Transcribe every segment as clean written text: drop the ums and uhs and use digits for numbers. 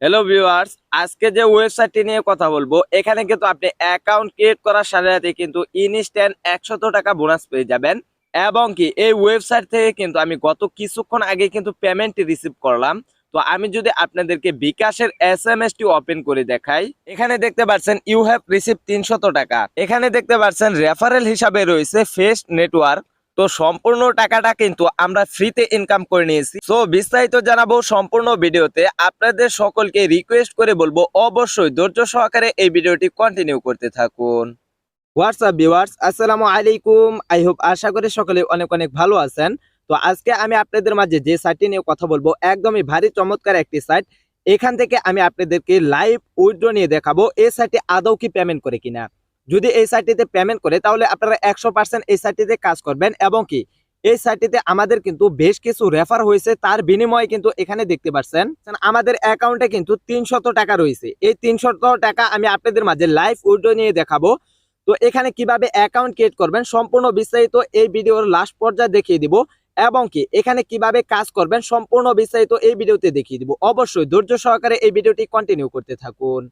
Hello viewers, আজকে যে ওয়েবসাইটটি নিয়ে কথা বলবো এখানে কিন্তু আপনি অ্যাকাউন্ট ক্রিয়েট করার সাথে সাথে কিন্তু ইনস্ট্যান্ট 100 টাকা বোনাস পেয়ে যাবেন। এবং কি এই ওয়েবসাইট থেকে কিন্তু আমি গত কিছুক্ষণ আগে কিন্তু পেমেন্টটি রিসিভ করলাম। তো আমি যদি আপনাদেরকে বিকাশের এসএমএসটি ওপেন করে দেখাই, এখানে দেখতে পাচ্ছেন ইউ হ্যাভ রিসিভ 300 টাকা। এখানে দেখতে পাচ্ছেন রেফারেল হিসাবে রয়েছে ফ্রেশ নেটওয়ার্ক। তো সম্পূর্ণ টাকাটা কিন্তু আমরা ফ্রিতে ইনকাম করে নিয়েছি। সো বিস্তারিত জানাবো সম্পূর্ণ ভিডিওতে। আপনাদের সকলকে রিকোয়েস্ট করে বলবো অবশ্যই ধৈর্য সহকারে এই ভিডিওটি কন্টিনিউ করতে থাকুন। হোয়াটসঅ্যাপ ভিউয়ার্স, আসসালামু আলাইকুম। আই হোপ আশা করি সকলে অনেক অনেক ভালো আছেন। তো আজকে আমি আপনাদের মাঝে যে সাইটটি নিয়ে কথা বলবো একদমই ভারী চমৎকার একটি সাইট। এখান থেকে আমি আপনাদেরকে লাইভ উইথড্র নিয়ে দেখাবো এই সাইটে আদৌ কি পেমেন্ট করে কিনা। যদি এই সাইটটিতে পেমেন্ট করে তাহলে আপনারা 100% এই সাইটটিতে কাজ করবেন। এবং কি এই সাইটটিতে আমাদের কিন্তু বেশ কিছু রেফার হয়েছে, তার বিনিময়ে কিন্তু এখানে দেখতে পাচ্ছেন আমাদের অ্যাকাউন্টে কিন্তু 300 টাকা রয়েছে। এই 300 টাকা আমি আপনাদের মাঝে লাইভ উইথড্র নিয়ে দেখাবো। তো এখানে কিভাবে অ্যাকাউন্ট ক্রিয়েট করবেন সম্পূর্ণ বিস্তারিত এই ভিডিওর লাস্ট পর্যায়ে দেখিয়ে দিব। এবং কি এখানে কিভাবে কাজ করবেন সম্পূর্ণ বিস্তারিত এই ভিডিওতে দেখিয়ে দিব। অবশ্যই ধৈর্য সহকারে এই ভিডিওটি কন্টিনিউ করতে থাকুন।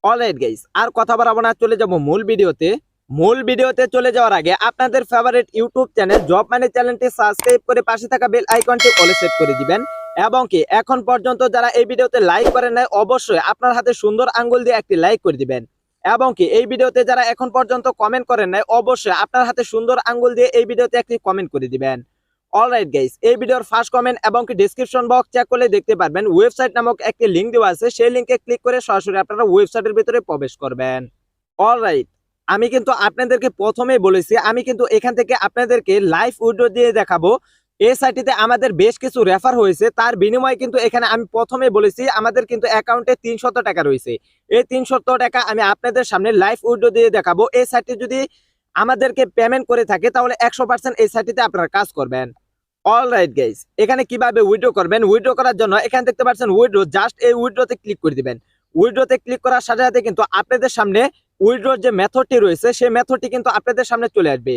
অলরাইট গাইস, আর কথা বাড়াবো না, চলে যাব মূল ভিডিওতে। মূল ভিডিওতে চলে যাওয়ার আগে আপনাদের ফেভারিট ইউটিউব চ্যানেল জব মানি চ্যানেলটি সাবস্ক্রাইব করে পাশে থাকা বেল আইকনটি অলে সেট করে দিবেন। এবং কি এখন পর্যন্ত যারা এই ভিডিওতে লাইক করেন নাই অবশ্যই আপনার হাতে সুন্দর আঙ্গুল দিয়ে একটি লাইক করে দিবেন। এবং কি এই ভিডিওতে যারা এখন পর্যন্ত কমেন্ট করেন নাই অবশ্যই আপনার হাতে সুন্দর আঙ্গুল দিয়ে এই ভিডিওতে একটি কমেন্ট করে দিবেন। অলরাইট গাইস, এই ভিডিওর ফার্স্ট কমেন্ট এবং কি ডেসক্রিপশন বক্স চেক করলে দেখতে পারবেন ওয়েবসাইট নামক একটি লিংক দেওয়া আছে। সেই লিংকে ক্লিক করে সরাসরি আপনারা ওয়েবসাইটের ভিতরে প্রবেশ করবেন। অলরাইট, আমি কিন্তু আপনাদেরকে প্রথমেই বলেছি আমি কিন্তু এখান থেকে আপনাদেরকে লাইভ উইথড্র দিয়ে দেখাবো। এই সাইটটিতে আমাদের বেশ কিছু রেফার হয়েছে, তার বিনিময়ে কিন্তু এখানে আমি প্রথমেই বলেছি আমাদের কিন্তু অ্যাকাউন্টে 300 টাকা রয়েছে। এই 300 টাকা আমি আপনাদের সামনে লাইভ উইথড্র দিয়ে দেখাবো। এই সাইটটি যদি আমাদেরকে পেমেন্ট করে থাকে তাহলে 100% এই সাইটটিতে আপনারা কাজ করবেন। অলরাইট গাইস, এখানে কিভাবে উইথড্র করবেন, উইথড্র করার জন্য এখানে দেখতে পাচ্ছেন উইথড্র, জাস্ট এই উইথড্রতে ক্লিক করে দিবেন। উইথড্রতে ক্লিক করার সাথে সাথে কিন্তু আপনাদের সামনে উইথড্রর যে মেথডটি রয়েছে সেই মেথডটি কিন্তু আপনাদের সামনে চলে আসবে।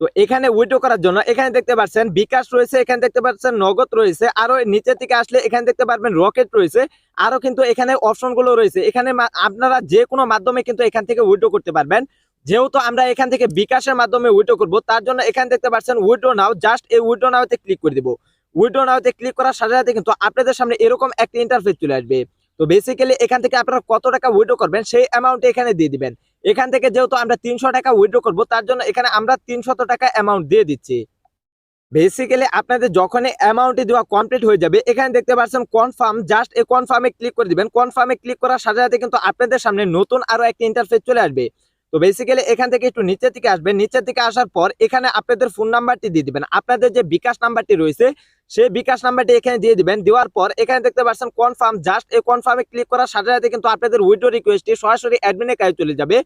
তো এখানে উইথড্র করার জন্য এখানে দেখতে পাচ্ছেন বিকাশ রয়েছে, এখানে দেখতে পাচ্ছেন নগদ রয়েছে, আরো নিচের দিকে আসলে এখানে দেখতে পারবেন রকেট রয়েছে, আরো কিন্তু এখানে অপশনগুলো রয়েছে। এখানে আপনারা যে কোনো মাধ্যমে কিন্তু এখান থেকে উইথড্র করতে পারবেন। যেহেতু আমরা এখান থেকে বিকাশের মাধ্যমে উইথড্র করব তার জন্য এখানে দেখতে পাচ্ছেন উইথড্র নাও, জাস্ট এই উইথড্র নাওতে ক্লিক করে দিব। উইথড্র নাওতে ক্লিক করার সাথে সাথে কিন্তু আপনাদের সামনে এরকম একটা ইন্টারফেস চলে আসবে। তো বেসিক্যালি এখান থেকে আপনারা কত টাকা উইথড্র করবেন সেই অ্যামাউন্ট এখানে দিয়ে দিবেন। এখান থেকে যেহেতু আমরা 300 টাকা উইথড্র করব তার জন্য এখানে আমরা 300 টাকা অ্যামাউন্ট দিয়ে দিচ্ছি। বেসিক্যালি আপনাদের যখনই অ্যামাউন্টটি দেওয়া কমপ্লিট হয়ে যাবে এখানে দেখতে পাচ্ছেন কনফার্ম, জাস্ট এই কনফার্মে ক্লিক করে দিবেন। কনফার্মে ক্লিক করার সাথে সাথে কিন্তু আপনাদের সামনে নতুন আরো একটা ইন্টারফেস চলে আসবে। তো বেসিক্যালি এখান থেকে একটু নিচের দিকে আসবেন, নিচের দিকে আসার পর এখানে আপনাদের ফোন নাম্বারটি দিয়ে দিবেন। আপনাদের যে বিকাশ নাম্বারটি রয়েছে সেই বিকাশ নাম্বারটি এখানে দিয়ে দিবেন। দেওয়ার পর এখানে দেখতে পাচ্ছেন কনফার্ম, জাস্ট এই কনফার্মে ক্লিক করার সাথে সাথে কিন্তু আপনাদের উইথড্র রিকোয়েস্টটি সরাসরি অ্যাডমিনের কাছে চলে যাবে।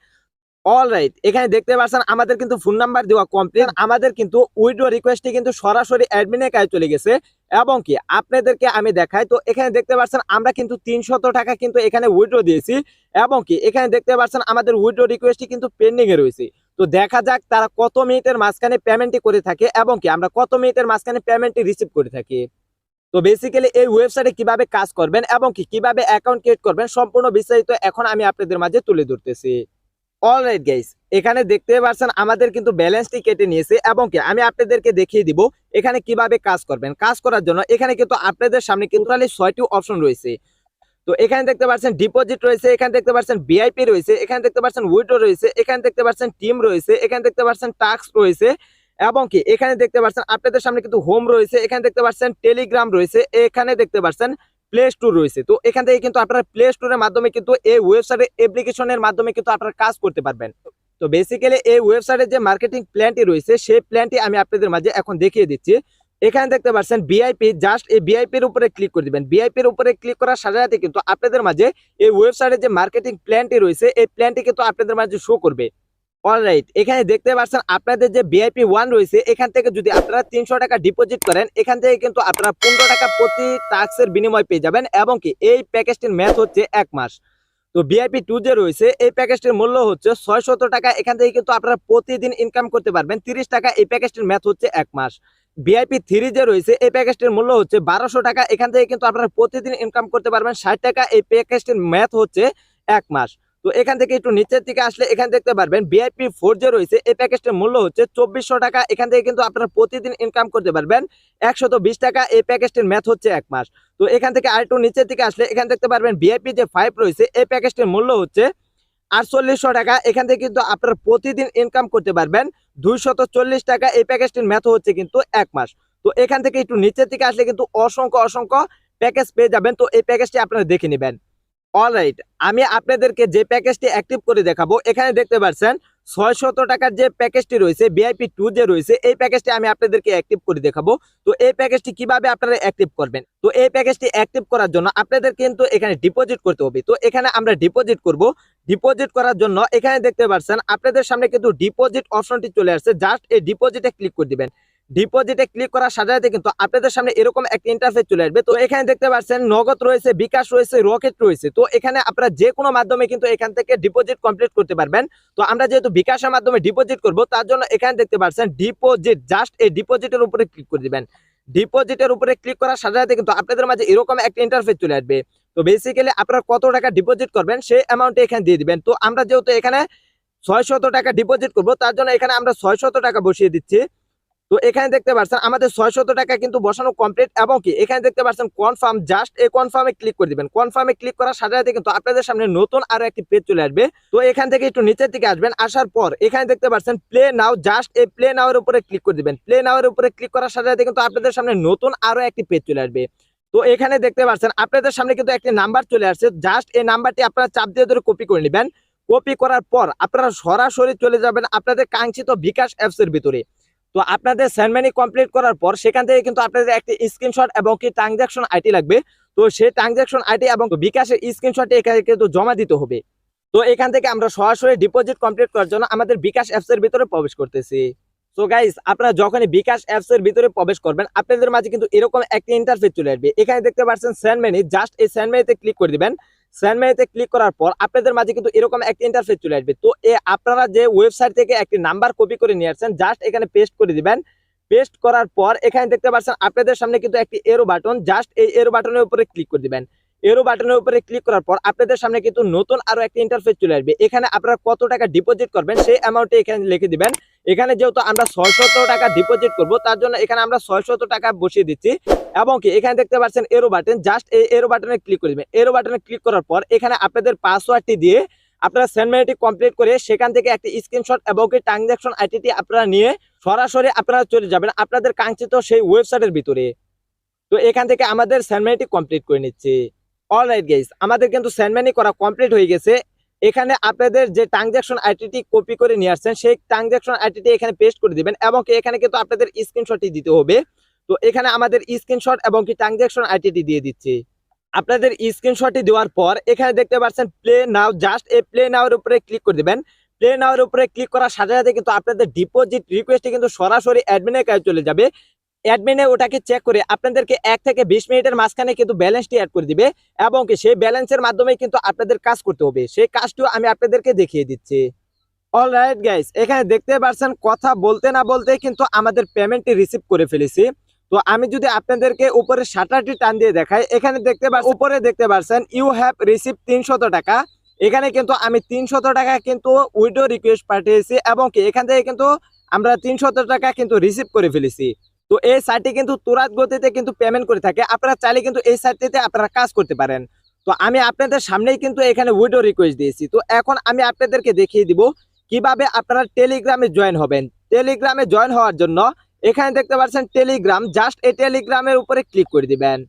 অলরাইট, এখানে দেখতে পাচ্ছেন আমাদের কিন্তু ফোন নাম্বার দেওয়া কমপ্লিট, আমাদের কিন্তু উইথড্র রিকোয়েস্টটি কিন্তু সরাসরি অ্যাডমিনের কাছে চলে গেছে। এবং কি আপনাদেরকে আমি দেখাই, তো এখানে দেখতে পাচ্ছেন আমরা কিন্তু 300 টাকা কিন্তু এখানে উইথড্র দিয়েছি। এবং কি এখানে দেখতে পাচ্ছেন আমাদের উইথড্র রিকোয়েস্টটি কিন্তু পেন্ডিং এ রয়েছে। তো দেখা যাক তারা কত মিনিটের মাঝখানে পেমেন্টটি করে থাকে এবং কি আমরা কত মিনিটের মাঝখানে পেমেন্টটি রিসিভ করে থাকি। তো বেসিক্যালি এই ওয়েবসাইটে কিভাবে কাজ করবেন এবং কি কিভাবে অ্যাকাউন্ট ক্রিয়েট করবেন সম্পূর্ণ বিস্তারিত এখন আমি আপনাদের মাঝে তুলে ধরতেছি। অলরাইট গাইস, এখানে দেখতে পাচ্ছেন আমাদের কিন্তু ব্যালেন্সটি কেটে নিয়েছে এবং কি আমি আপনাদেরকে দেখিয়ে দিব এখানে কিভাবে কাজ করবেন। কাজ করার জন্য এখানে কিন্তু আপনাদের সামনে কিন্তু 6টি অপশন রয়েছে। তো এখানে দেখতে পাচ্ছেন ডিপোজিট রয়েছে, এখানে দেখতে পাচ্ছেন ভিআইপি রয়েছে, এখানে দেখতে পাচ্ছেন উইথড্র রয়েছে, এখানে দেখতে পাচ্ছেন টিম রয়েছে, এখানে দেখতে পাচ্ছেন টাস্ক রয়েছে। এবং কি এখানে দেখতে পাচ্ছেন আপনাদের সামনে কিন্তু হোম রয়েছে, এখানে দেখতে পাচ্ছেন টেলিগ্রাম রয়েছে, এখানে দেখতে পাচ্ছেন প্লে স্টোর রয়েছে। তো এখান থেকে কিন্তু আপনারা প্লে স্টোরের মাধ্যমে কিন্তু এই ওয়েবসাইটের অ্যাপ্লিকেশনের মাধ্যমে কিন্তু আপনারা কাজ করতে পারবেন। তো বেসিক্যালি এই ওয়েবসাইটের যে মার্কেটিং প্ল্যানটি রয়েছে সেই প্ল্যানটি আমি আপনাদের মাঝে এখন দেখিয়ে দিচ্ছি। এখানে দেখতে পাচ্ছেন ভিআইপি, জাস্ট এই ভিআইপির উপরে ক্লিক করে দিবেন। ভিআইপির উপরে ক্লিক করার সাথে সাথে কিন্তু আপনাদের মাঝে এই ওয়েবসাইটের যে মার্কেটিং প্ল্যানটি রয়েছে এই প্ল্যানটি কিন্তু আপনাদের মাঝে শো করবে। অলরাইট, এখানে দেখতে পাচ্ছেন আপনাদের যে ভিআইপি 1 রয়েছে এখান থেকে যদি আপনারা 300 টাকা ডিপোজিট করেন এখান থেকে কিন্তু আপনারা 15 টাকা প্রতি টাস্কের বিনিময় পেয়ে যাবেন। এবং কি এই প্যাকেজটির মেয়াদ হচ্ছে 1 মাস। তো ভিআইপি 2 যে রয়েছে এই প্যাকেজটির মূল্য হচ্ছে 600 টাকা। এখান থেকে কিন্তু আপনারা প্রতিদিন ইনকাম করতে পারবেন 30 টাকা। এই প্যাকেজটির মেয়াদ হচ্ছে 1 মাস। VIP 3 যে রয়েছে এই প্যাকেজটির মূল্য হচ্ছে 1200 টাকা। এখান থেকে কিন্তু আপনারা প্রতিদিন ইনকাম করতে পারবেন 60 টাকা। এই প্যাকেজটির মেয়াদ হচ্ছে 1 মাস। তো এখান থেকে একটু নিচের দিকে আসলে এখানে দেখতে পারবেন VIP 4 যে রয়েছে এই প্যাকেজটির মূল্য হচ্ছে 2400 টাকা। এখান থেকে কিন্তু আপনারা প্রতিদিন ইনকাম করতে পারবেন 120 টাকা। এই প্যাকেজটির মেয়াদ হচ্ছে 1 মাস। তো এখান থেকে আরেকটু নিচের দিকে আসলে এখানে দেখতে পারবেন VIP 5 রয়েছে এই প্যাকেজটির মূল্য হচ্ছে 4800 টাকা। এখান থেকে কিন্তু আপনারা প্রতিদিন ইনকাম করতে পারবেন 240 টাকা। এই প্যাকেজটির মেয়াদ হচ্ছে কিন্তু 1 মাস। তো এখান থেকে একটু নিচের দিকে আসলে কিন্তু অসংখ্য প্যাকেজ পেয়ে যাবেন। তো এই প্যাকেজটি আপনারা দেখে নেবেন। অলরাইট, আমি আপনাদেরকে যে প্যাকেজটি অ্যাক্টিভ করে দেখাবো, এখানে দেখতে পাচ্ছেন 600 টাকার যে প্যাকেজটি রয়েছে VIP 2 যে রয়েছে এই প্যাকেজটি আমি আপনাদেরকে অ্যাক্টিভ করে দেখাবো। তো এই প্যাকেজটি কিভাবে আপনারা অ্যাক্টিভ করবেন, তো এই প্যাকেজটি অ্যাক্টিভ করার জন্য আপনাদের কিন্তু এখানে ডিপোজিট করতে হবে। তো এখানে আমরা ডিপোজিট করব। ডিপোজিট করার জন্য এখানে দেখতে পাচ্ছেন আপনাদের সামনে কিন্তু ডিপোজিট অপশনটি চলে আসছে। জাস্ট এই ডিপোজিটে ক্লিক করে দিবেন। ডিপোজিটে ক্লিক করার সাথে সাথে কিন্তু আপনাদের সামনে এরকম একটা ইন্টারফেস চলে আসবে। তো এখানে দেখতে পাচ্ছেন নগদ রয়েছে, বিকাশ রয়েছে, রকেট রয়েছে। তো এখানে আপনারা যে কোনো মাধ্যমে কিন্তু এখান থেকে ডিপোজিট কমপ্লিট করতে পারবেন। তো আমরা যেহেতু বিকাশের মাধ্যমে ডিপোজিট করব তার জন্য এখানে দেখতে পাচ্ছেন ডিপোজিট, জাস্ট এই ডিপোজিটের উপরে ক্লিক করে দিবেন। ডিপোজিটের উপরে ক্লিক করার সাথে সাথে কিন্তু আপনাদের মাঝে এরকম একটা ইন্টারফেস চলে আসবে। তো বেসিক্যালি আপনারা কত টাকা ডিপোজিট করবেন সেই অ্যামাউন্টে এখানে দিয়ে দিবেন। তো আমরা যেহেতু এখানে 600 টাকা ডিপোজিট করব তার জন্য এখানে আমরা 600 টাকা বসিয়ে দিচ্ছি। তো এখানে দেখতে পাচ্ছেন আমাদের 600 টাকা কিন্তু বসানো কমপ্লিট। এবং কি এখানে দেখতে পাচ্ছেন কনফার্ম, জাস্ট এই কনফার্মে ক্লিক করে দিবেন। কনফার্মে ক্লিক করার সাথে সাথে কিন্তু আপনাদের সামনে নতুন আরো একটি পেজ চলে আসবে। তো এখান থেকে একটু নিচের দিকে আসবেন, আসার পর এখানে দেখতে পাচ্ছেন প্লে নাও, জাস্ট এই প্লে নাও এর উপরে ক্লিক করে দিবেন। প্লে নাও এর উপরে ক্লিক করার সাথে সাথে কিন্তু আপনাদের সামনে নতুন আরো একটি পেজ চলে আসবে। তো এখানে দেখতে পাচ্ছেন আপনাদের সামনে কিন্তু একটি নাম্বার চলে আসছে। জাস্ট এই নাম্বারটি আপনারা চাপ দিয়ে ধরে কপি করে নেবেন। কপি করার পর আপনারা সরাসরি চলে যাবেন আপনাদের কাঙ্ক্ষিত বিকাশ অ্যাপস এর ভিতরে। তো আপনাদের সেন্ড মানি কমপ্লিট করার পর সেখান থেকে কিন্তু আপনাদের একটি স্ক্রিনশট এবং কি ট্রানজাকশন আইডি লাগবে। তো সেই ট্রানজাকশন আইডি এবং বিকাশের স্ক্রিনশটটি এখানে কিন্তু জমা দিতে হবে। তো এখান থেকে আমরা সরাসরি ডিপোজিট কমপ্লিট করার জন্য আমাদের বিকাশ অ্যাপস এর ভিতরে প্রবেশ করতেছি। সো গাইস, আপনারা যখনই বিকাশ অ্যাপস এর ভিতরে প্রবেশ করবেন আপনাদের মাঝে কিন্তু এরকম একটা ইন্টারফেস চলে আসবে। এখানে দেখতে পাচ্ছেন সেন্ড মানি, জাস্ট এই সেন্ড মানিতে ক্লিক করে দিবেন। সেন্ড মানিতে ক্লিক করার পর আপনাদের মাঝে কিন্তু এরকম একটা ইন্টারফেস চলে আসবে। তো আপনারা যে ওয়েবসাইট থেকে একটি নাম্বার কপি করে নিয়ে আসছেন জাস্ট এখানে পেস্ট করে দিবেন। পেস্ট করার পর এখানে দেখতে পাচ্ছেন আপনাদের সামনে কিন্তু একটি এরো বাটন, জাস্ট এই এরো বাটনের উপরে ক্লিক করে দিবেন। এরো বাটনের উপরে ক্লিক করার পর আপনাদের সামনে কিন্তু নতুন আরো একটা ইন্টারফেস চলে আসবে। এখানে আপনারা কত টাকা ডিপোজিট করবেন সেই অ্যামাউন্টে এখানে লিখে দিবেন। এখানে যেহেতু আমরা 600 টাকা ডিপোজিট করব তার জন্য এখানে আমরা 600 টাকা বসিয়ে দিচ্ছি। এবং কি এখানে দেখতে পাচ্ছেন এরো বাটন, জাস্ট এই এরো বাটনে ক্লিক করে দিবেন। এরো বাটনে ক্লিক করার পর এখানে আপনাদের পাসওয়ার্ডটি দিয়ে আপনারা সেন্ড মানিটি কমপ্লিট করে সেখান থেকে একটি স্ক্রিনশট এবং ট্রানজাকশন আইডিটি আপনারা নিয়ে সরাসরি আপনারা চলে যাবেন আপনাদের কাঙ্ক্ষিত সেই ওয়েবসাইটের ভিতরে। তো এখান থেকে আমাদের সেন্ড মানিটি কমপ্লিট করে নিচ্ছি। অলরাইট গাইস, আমাদের কিন্তু সেন্ড মানি করা কমপ্লিট হয়ে গেছে। এখানে আপনাদের যে ট্রানজাকশন আইডিটি কপি করে নিয়ে আসছেন সেই ট্রানজাকশন আইডিটি এখানে পেস্ট করে দিবেন এবং এখানে কিন্তু আপনাদের স্ক্রিনশটটি দিতে হবে। তো এখানে আমাদের স্ক্রিনশট এবং কি ট্রানজাকশন আইডিটি দিয়ে দিচ্ছি। আপনাদের স্ক্রিনশটটি দেওয়ার পর এখানে দেখতে পাচ্ছেন প্লে নাও, জাস্ট এই প্লে নাও এর উপরে ক্লিক করে দিবেন। প্লে নাও এর উপরে ক্লিক করার সাথে সাথে কিন্তু আপনাদের ডিপোজিট রিকোয়েস্টটি কিন্তু সরাসরি অ্যাডমিনের কাছে চলে যাবে। অ্যাডমিনে ওটাকে চেক করে আপনাদেরকে 1 থেকে 20 মিনিটের মাঝখানে কিন্তু ব্যালেন্সটি অ্যাড করে দিবে এবং সেই ব্যালেন্সের মাধ্যমে কিন্তু আপনাদের কাজ করতে হবে। সেই কাজটিও আমি আপনাদেরকে দেখিয়ে দিচ্ছি। অলরাইট গাইস, এখানে দেখতে পাচ্ছেন কথা বলতে না বলতে কিন্তু আমাদের পেমেন্টটি রিসিভ করে ফেলেছি। তো আমি যদি আপনাদেরকে উপরে শাটারটি টান দিয়ে দেখাই, এখানে দেখতে পাচ্ছেন উপরে দেখতে পাচ্ছেন ইউ হ্যাভ রিসিভ 300 টাকা। এখানে কিন্তু আমি 300 টাকা কিন্তু উইড্রো রিকোয়েস্ট পাঠিয়েছি এবং কি এখান থেকে কিন্তু আমরা 300 টাকা কিন্তু রিসিভ করে ফেলেছি। তো এই সাইটটি কিন্তু তুরাত গতিতে কিন্তু পেমেন্ট করে থাকে। আপনারা চাইলে কিন্তু এই সাইটটিতে আপনারা কাজ করতে পারেন। তো আমি আপনাদের সামনেই কিন্তু এখানে উইড্রো রিকোয়েস্ট দিয়েছি। তো এখন আমি আপনাদেরকে দেখিয়ে দিব কিভাবে আপনারা টেলিগ্রামে জয়েন হবেন। টেলিগ্রামে জয়েন হওয়ার জন্য এখানে দেখতে পাচ্ছেন টেলিগ্রাম, জাস্ট এই টেলিগ্রামের উপরে ক্লিক করে দিবেন।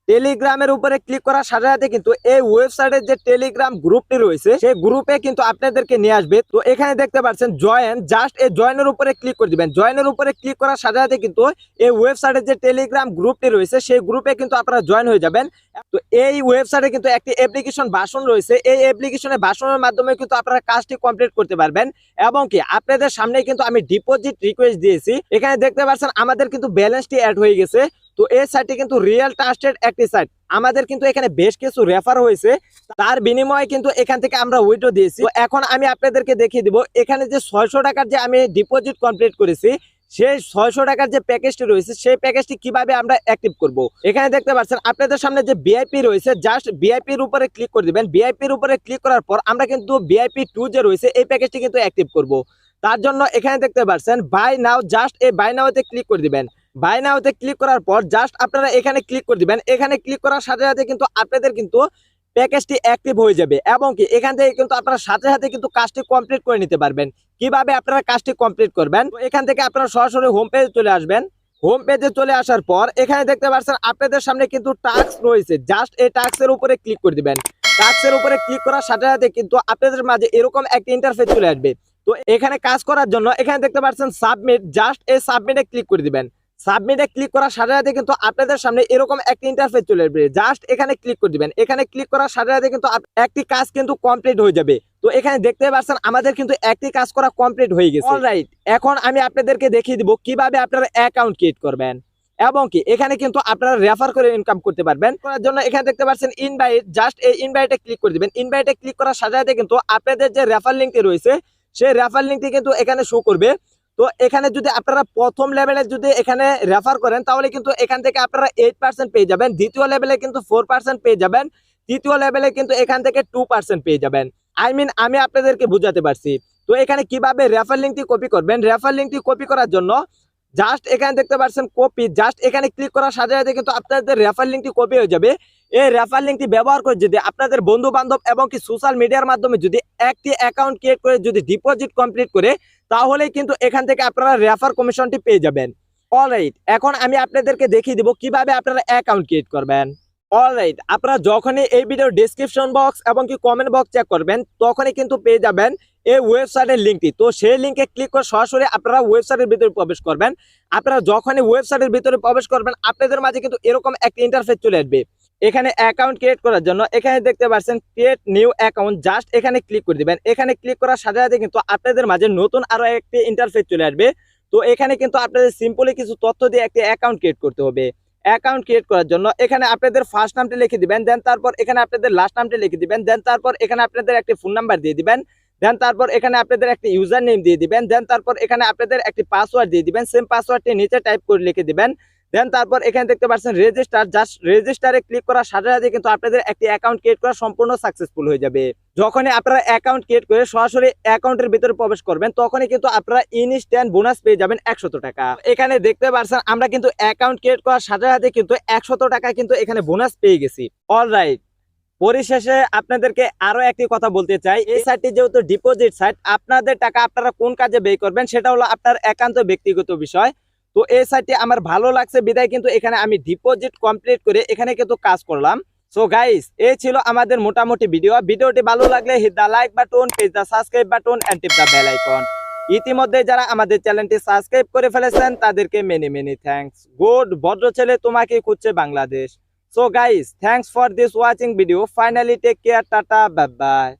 টেলিগ্রামের উপরে ক্লিক করার সাথে সাথে কিন্তু এই ওয়েবসাইটের যে টেলিগ্রাম গ্রুপটি রয়েছে সেই গ্রুপে কিন্তু আপনাদেরকে নিয়ে আসবে। তো এখানে দেখতে পাচ্ছেন জয়েন, জাস্ট এই জয়েনের উপরে ক্লিক করে দিবেন। জয়েনের উপরে ক্লিক করার সাথে সাথে কিন্তু এই ওয়েবসাইটের যে টেলিগ্রাম গ্রুপটি রয়েছে সেই গ্রুপে কিন্তু আপনারা জয়েন হয়ে যাবেন। তো এই ওয়েবসাইটে কিন্তু একটি অ্যাপ্লিকেশন ভার্সন রয়েছে। এই অ্যাপ্লিকেশনের ভার্সনের মাধ্যমে কিন্তু আপনারা কাজটি কমপ্লিট করতে পারবেন এবং কি আপনাদের সামনে কিন্তু আমি ডিপোজিট রিকোয়েস্ট দিয়েছি। এখানে দেখতে পাচ্ছেন আমাদের কিন্তু ব্যালেন্সটি অ্যাড হয়ে গেছে। তো এই সাইটটি কিন্তু রিয়েল ট্রাস্টেড একটি সাইট। আমাদের কিন্তু এখানে বেশ কিছু রেফার হয়েছে, তার বিনিময়ে কিন্তু এখান থেকে আমরা উইথড্র দিয়েছি। তো এখন আমি আপনাদেরকে দেখিয়ে দিব এখানে যে 600 টাকার যে আমি ডিপোজিট কমপ্লিট করেছি সেই 600 টাকার যে প্যাকেজটি রয়েছে সেই প্যাকেজটি কিভাবে আমরা অ্যাক্টিভ করব। এখানে দেখতে পাচ্ছেন আপনাদের সামনে যে ভিআইপি রয়েছে, জাস্ট ভিআইপির উপরে ক্লিক করে দিবেন। ভিআইপির উপরে ক্লিক করার পর আমরা কিন্তু ভিআইপি 2 যে রয়েছে এই প্যাকেজটি কিন্তু অ্যাক্টিভ করব। তার জন্য এখানে দেখতে পাচ্ছেন বাই নাও, জাস্ট এই বাই নাওতে ক্লিক করে দিবেন। বাই নাওতে ক্লিক করার পর জাস্ট আপনারা এখানে ক্লিক করে দিবেন। এখানে ক্লিক করার সাথে সাথে কিন্তু আপনাদের কিন্তু প্যাকেজটি অ্যাক্টিভ হয়ে যাবে এবং কি এখান থেকে কিন্তু আপনারা সাথে সাথে কিন্তু কাজটি কমপ্লিট করে নিতে পারবেন। কিভাবে আপনারা কাজটি কমপ্লিট করবেন, এখান থেকে আপনারা সরাসরি হোম পেজে চলে আসবেন। হোম পেজে চলে আসার পর এখানে দেখতে পাচ্ছেন আপনাদের সামনে কিন্তু টাস্ক রয়েছে, জাস্ট এই টাস্কের উপরে ক্লিক করে দিবেন। টাস্কের উপরে ক্লিক করার সাথে সাথে কিন্তু আপনাদের মাঝে এরকম একটা ইন্টারফেস চলে আসবে। তো এখানে কাজ করার জন্য এখানে দেখতে পাচ্ছেন সাবমিট, জাস্ট এই সাবমিটে ক্লিক করে দিবেন। সাবমিটে ক্লিক করার সাথে সাথে কিন্তু আপনাদের সামনে এরকম একটা ইন্টারফেস চলে আসবে, জাস্ট এখানে ক্লিক করে দিবেন। এখানে ক্লিক করার সাথে সাথে কিন্তু একটি কাজ কিন্তু কমপ্লিট হয়ে যাবে। তো এখানে দেখতে পাচ্ছেন আমাদের কিন্তু একটি কাজ করা কমপ্লিট হয়ে গেছে। অলরাইট, এখন আমি আপনাদেরকে দেখিয়ে দিব কিভাবে আপনারা অ্যাকাউন্ট ক্রিয়েট করবেন এবং কি এখানে কিন্তু আপনারা রেফার করে ইনকাম করতে পারবেন। করার জন্য এখানে দেখতে পাচ্ছেন ইনভাইট, জাস্ট এই ইনভাইটে ক্লিক করে দিবেন। ইনভাইটে ক্লিক করার সাথে সাথে কিন্তু আপনাদের যে রেফার লিঙ্কটি রয়েছে সেই রেফার লিঙ্কটি কিন্তু এখানে শো করবে। তো এখানে যদি আপনারা প্রথম লেভেলে যদি এখানে রেফার করেন তাহলে কিন্তু এখান থেকে আপনারা 8% পেয়ে যাবেন, দ্বিতীয় লেভেলে কিন্তু 4% পেয়ে যাবেন, তৃতীয় লেভেলে কিন্তু এখান থেকে 2% পেয়ে যাবেন। আমি আপনাদেরকে বুঝাতে পারছি। তো এখানে কিভাবে রেফার লিঙ্কটি কপি করবেন, রেফার লিঙ্কটি কপি করার জন্য জাস্ট এখানে দেখতে পাচ্ছেন কপি, জাস্ট এখানে ক্লিক করার সাথে সাথে কিন্তু আপনাদের রেফার লিঙ্কটি কপি হয়ে যাবে। এই রেফার লিঙ্কটি ব্যবহার করে যদি আপনাদের বন্ধু বান্ধব এবং কি সোশ্যাল মিডিয়ার মাধ্যমে যদি একটি অ্যাকাউন্ট ক্রিয়েট করে যদি ডিপোজিট কমপ্লিট করে তাহলে কিন্তু এখান থেকে আপনারা রেফার কমিশনটি পেয়ে যাবেন। অলরাইট, এখন আমি আপনাদেরকে দেখিয়ে দিব কিভাবে আপনারা অ্যাকাউন্ট ক্রিয়েট করবেন। অলরাইট, আপনারা যখনই এই ভিডিওর ডেসক্রিপশন বক্স এবং কি কমেন্ট বক্স চেক করবেন তখনই কিন্তু পেয়ে যাবেন এই ওয়েবসাইটের লিঙ্কটি। তো সেই লিঙ্কে ক্লিক করে সরাসরি আপনারা ওয়েবসাইটের ভিতরে প্রবেশ করবেন। আপনারা যখনই ওয়েবসাইটের ভিতরে প্রবেশ করবেন আপনাদের মাঝে কিন্তু এরকম একটা ইন্টারফেস চলে আসবে। এখানে অ্যাকাউন্ট ক্রিয়েট করার জন্য এখানে দেখতে পাচ্ছেন ক্রিয়েট নিউ অ্যাকাউন্ট, জাস্ট এখানে ক্লিক করে দিবেন। এখানে ক্লিক করার সাথে সাথে কিন্তু আপনাদের মাঝে নতুন আরো একটি ইন্টারফেস চলে আসবে। তো এখানে কিন্তু আপনাদের সিম্পলি কিছু তথ্য দিয়ে একটি অ্যাকাউন্ট ক্রিয়েট করতে হবে। অ্যাকাউন্ট ক্রিয়েট করার জন্য এখানে আপনাদের ফার্স্ট নামটি লিখে দিবেন, দেন তারপর এখানে আপনাদের লাস্ট নামটি লিখে দিবেন, দেন তারপর এখানে আপনাদের একটি ফোন নাম্বার দিয়ে দিবেন, দেন তারপর এখানে আপনাদের একটি ইউজার নেম দিয়ে দিবেন, দেন তারপর এখানে আপনাদের একটি পাসওয়ার্ড দিয়ে দিবেন। সেম পাসওয়ার্ডটি নিচে টাইপ করে লিখে দিবেন। দেন তারপর এখানে দেখতে পাচ্ছেন রেজিস্টার, জাস্ট রেজিস্টারে ক্লিক করার সাথে সাথে কিন্তু আপনাদের একটি অ্যাকাউন্ট ক্রিয়েট করা সম্পূর্ণ সাকসেসফুল হয়ে যাবে। যখনই আপনারা অ্যাকাউন্ট ক্রিয়েট করে সরাসরি অ্যাকাউন্টের ভিতরে প্রবেশ করবেন তখনই কিন্তু আপনারা ইনস্ট্যান্ট বোনাস পেয়ে যাবেন 100 টাকা। এখানে দেখতে পাচ্ছেন আমরা কিন্তু অ্যাকাউন্ট ক্রিয়েট করার সাথে সাথে কিন্তু 100 টাকা কিন্তু এখানে বোনাস পেয়ে গেছি। অলরাইট, পরিশেষে আপনাদেরকে আরো একটি কথা বলতে চাই, এই সাইটটি যেহেতু ডিপোজিট সাইট, আপনাদের টাকা আপনারা কোন কাজে ব্যয় করবেন সেটা হলো আপনার একান্ত ব্যক্তিগত বিষয়। তো এই সাইটটি আমার ভালো লাগছে বিদায় কিন্তু এখানে আমি ডিপোজিট কমপ্লিট করে এখানে কিন্তু কাজ করলাম। সো গাইস, এই ছিল আমাদের মোটামুটি ভিডিওটি ভালো লাগলে hit the like button, press the subscribe button and tip the bell icon. ইতিমধ্যে যারা আমাদের চ্যানেলটি সাবস্ক্রাইব করে ফেলেছেন তাদেরকে মেনি থ্যাঙ্কস। গুড, ভদ্র ছেলে তোমাকে খুঁজছে Bangladesh. So guys, thanks for this watching video. Finally take care, tata, bye bye.